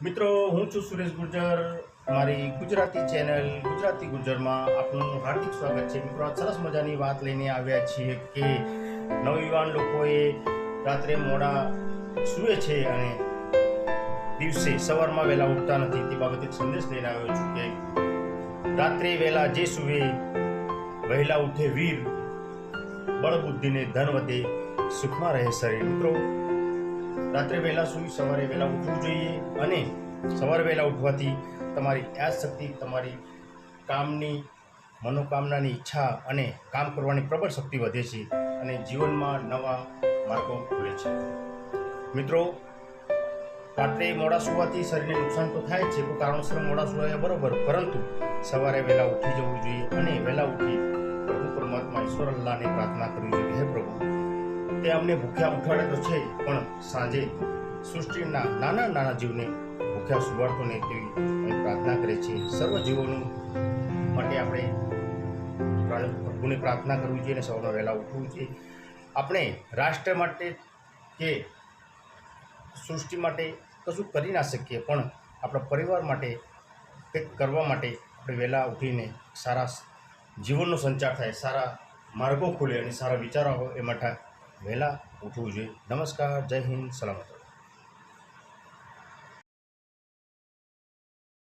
મિત્રો, હું છું સુરેશ ગુર્જર. મારી ગુજરાતી ચેનલ ગુજરાતી ગુર્જરમાં આપનું હાર્દિક સ્વાગત છે. મિત્રો, આ સરસ મજાની વાત લઈને આવ્યા છીએ કે નવયુવાન લોકોએ રાત્રે મોડા સૂવે છે અને દિવસે સવારમાં વહેલા ઉઠતા નથી. તે બાબતે એક સંદેશ લઈને આવ્યો છું કે રાત્રે વહેલા જે સૂવે વહેલા ઉઠે વીર, બળ બુદ્ધિને ધન વધે, સુખમાં રહે શરીર. મિત્રો, રાત્રે વહેલા સૂઈ સવારે વહેલા ઉઠવું જોઈએ અને સવારે વહેલા ઉઠવાથી તમારી યાદશક્તિ, તમારી કામની મનોકામનાની ઈચ્છા અને કામ કરવાની પ્રબળ શક્તિ વધે છે અને જીવનમાં નવા માર્ગો ખુલે છે. મિત્રો, રાત્રે મોડા સૂવાથી શરીરને નુકસાન તો થાય છે, કોઈ કારણોસર મોડા સૂવાય બરોબર, પરંતુ સવારે વહેલા ઉઠી જવું જોઈએ અને વહેલા ઉઠી પ્રભુ પરમાત્મા ઈશ્વર અલ્લાહને પ્રાર્થના કરવી જોઈએ. હે પ્રભુ, તે અમને ભૂખ્યા ઉઠાડે તો છે, પણ સાંજે સૃષ્ટિના નાના નાના જીવને ભૂખ્યા સુવાડતો નહીં તેવી અમે પ્રાર્થના કરે છે. સર્વ જીવોનું માટે આપણે પ્રભુને પ્રાર્થના કરવી જોઈએ અને સવારમાં વહેલા ઉઠવું જોઈએ. આપણે રાષ્ટ્ર માટે કે સૃષ્ટિ માટે કશું કરી ના શકીએ, પણ આપણા પરિવાર માટે કંઈક કરવા માટે આપણે વહેલા ઉઠીને સારા જીવનનો સંચાર થાય, સારા માર્ગો ખુલે અને સારા વિચારો હોય એ માટે વહેલા ઉઠવું જોઈએ. નમસ્કાર, જય હિન્દ, સલામત.